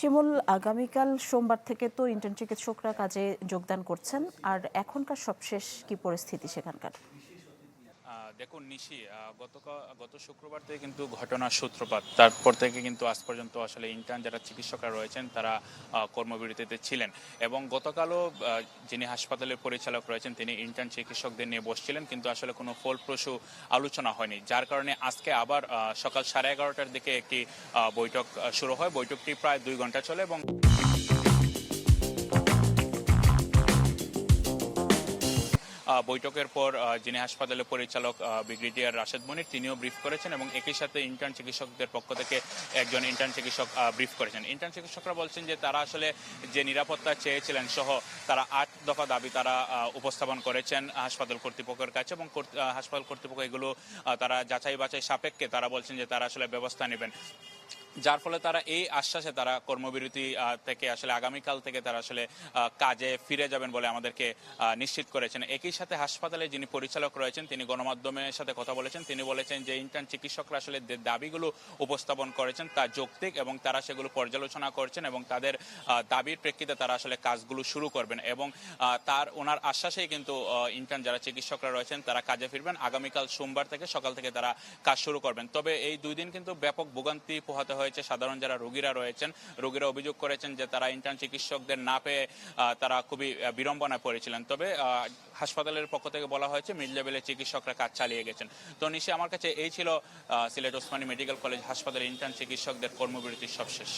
শিমুল, আগামীকাল সোমবার থেকে তো ইন্টার্ন চিকিৎসকরা কাজে যোগদান করছেন, আর এখনকার সবশেষ কি পরিস্থিতি সেখানকার? দেখুন নিশি, গত শুক্রবার থেকে কিন্তু ঘটনার সূত্রপাত, তারপর থেকে কিন্তু আজ পর্যন্ত আসলে ইন্টার্ন যারা চিকিৎসকরা রয়েছেন তারা কর্মবিরতিতে ছিলেন। এবং গতকালও যিনি হাসপাতালের পরিচালক রয়েছেন তিনি ইন্টার্ন চিকিৎসকদের নিয়ে বসছিলেন, কিন্তু আসলে কোনো ফলপ্রসূ আলোচনা হয়নি, যার কারণে আজকে আবার সকাল 11:30টার দিকে একটি বৈঠক শুরু হয়। বৈঠকটি প্রায় 2 ঘন্টা চলে এবং বৈঠকের পর যিনি হাসপাতালের পরিচালক ব্রিগেডিয়ার রাশেদ মনির তিনিও ব্রিফ করেছেন এবং একই সাথে ইন্টার্ন চিকিৎসকদের পক্ষ থেকে একজন ইন্টার্ন চিকিৎসক ব্রিফ করেছেন। ইন্টার্ন চিকিৎসকরা বলছেন যে তারা আসলে যে নিরাপত্তা চেয়েছিলেন সহ তারা 8 দফা দাবি তারা উপস্থাপন করেছেন হাসপাতাল কর্তৃপক্ষের কাছে, এবং হাসপাতাল কর্তৃপক্ষ এগুলো তারা যাচাই বাছাই সাপেক্ষে তারা বলছেন যে তারা আসলে ব্যবস্থা নেবেন, যার ফলে তারা এই আশ্বাসে তারা কর্মবিরতি থেকে আসলে আগামীকাল থেকে তারা আসলে কাজে ফিরে যাবেন বলে আমাদেরকে নিশ্চিত করেছেন। একই সাথে হাসপাতালে যিনি পরিচালক রয়েছেন তিনি গণমাধ্যমের সাথে কথা বলেছেন, তিনি বলেছেন যে ইন্টার্ন চিকিৎসকরা আসলে যে দাবিগুলো উপস্থাপন করেছেন তা যৌক্তিক এবং তারা সেগুলো পর্যালোচনা করছেন এবং তাদের দাবির প্রেক্ষিতে তারা আসলে কাজগুলো শুরু করবেন। এবং ওনার আশ্বাসেই কিন্তু ইন্টার্ন যারা চিকিৎসকরা রয়েছেন তারা কাজে ফিরবেন। আগামীকাল সোমবার থেকে সকাল থেকে তারা কাজ শুরু করবেন। তবে এই 2 দিন কিন্তু ব্যাপক ভোগান্তি পোহাতে হয়েছে সাধারণ যারা রোগীরা রয়েছেন। রোগীরা অভিযোগ করেছেন যে তারা ইন্টার্ন চিকিৎসকদের না পেয়ে তারা খুবই বিড়ম্বনায় পড়েছিলেন। তবে হাসপাতালের পক্ষ থেকে বলা হয়েছে মিড লেভেলের চিকিৎসকরা কাজ চালিয়ে গেছেন। তো নিশি, আমার কাছে এই ছিল সিলেট ওসমানী মেডিকেল কলেজ হাসপাতালের ইন্টার্ন চিকিৎসকদের কর্মবিরতির সবশেষ।